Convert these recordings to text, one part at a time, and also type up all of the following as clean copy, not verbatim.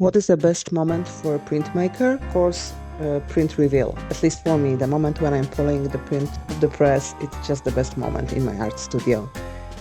What is the best moment for a printmaker? Of course, print reveal. At least for me, the moment when I'm pulling the print of the press, it's just the best moment in my art studio.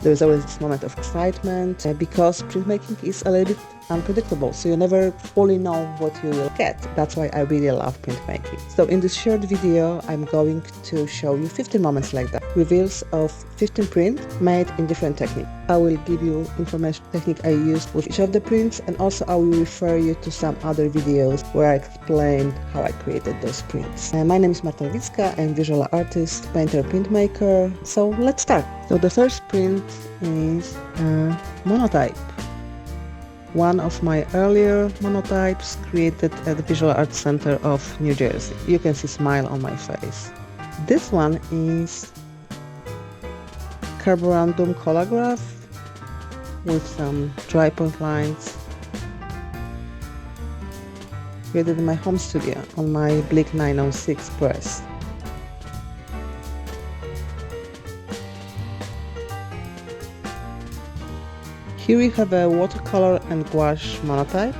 There is always this moment of excitement because printmaking is a little bit unpredictable, so you never fully know what you will get. That's why I really love printmaking. So in this short video, I'm going to show you 15 moments like that. Reveals of 15 prints made in different techniques. I will give you information technique I used with each of the prints, and also I will refer you to some other videos where I explain how I created those prints. My name is Marta Lewicka, I'm visual artist, painter, printmaker. So let's start. So the first print is a monotype. One of my earlier monotypes created at the Visual Arts Center of New Jersey. You can see a smile on my face. This one is carborundum collagraph with some dry point lines, created in my home studio on my Blick 906 press. Here we have a watercolor and gouache monotype.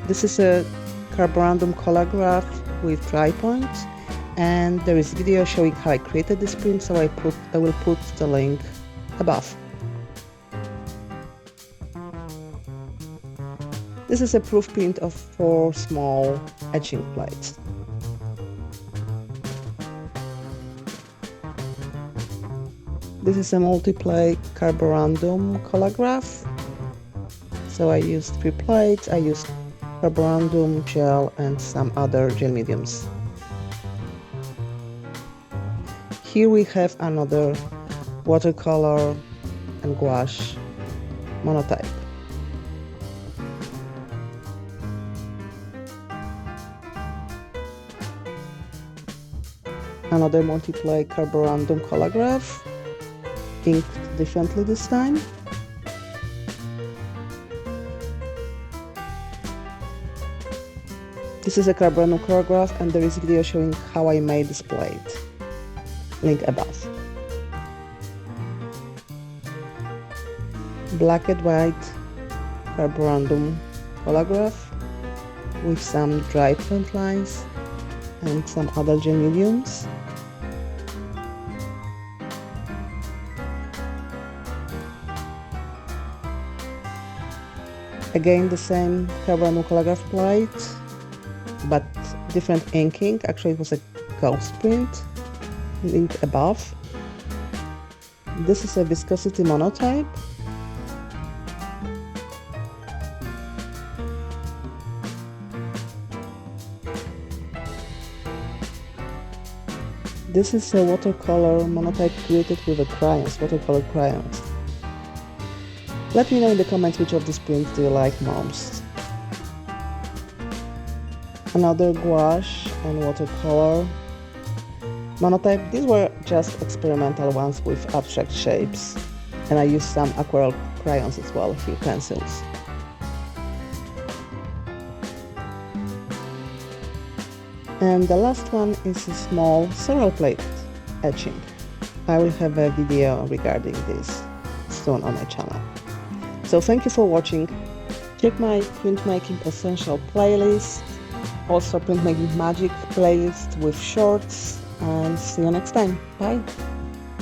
This is a carborundum collagraph with dry points, and there is a video showing how I created this print, so I will put the link above. This is a proof print of 4 small etching plates. This is a multi-plate carborundum collagraph. So I used 3 plates, I used carborundum gel and some other gel mediums. Here we have another watercolor and gouache monotype. Another multi-plate carborundum collagraph, inked differently this time. This is a carborundum collagraph, and there is a video showing how I made this plate. Link above. Black and white carborundum collagraph with some dry point lines and some other gel mediums. Again, the same carborundum collagraph plate, but different inking. Actually, it was a ghost print, link above. This is a viscosity monotype. This is a watercolor monotype created with a crayons, watercolor crayons. Let me know in the comments which of these prints do you like most. Another gouache and watercolor monotype. These were just experimental ones with abstract shapes, and I used some aquarelle crayons as well, a few pencils. And the last one is a small cereal plate etching. I will have a video regarding this soon on my channel. So thank you for watching. Check my Printmaking Essential playlist, also Printmaking Magic playlist with shorts, and see you next time. Bye!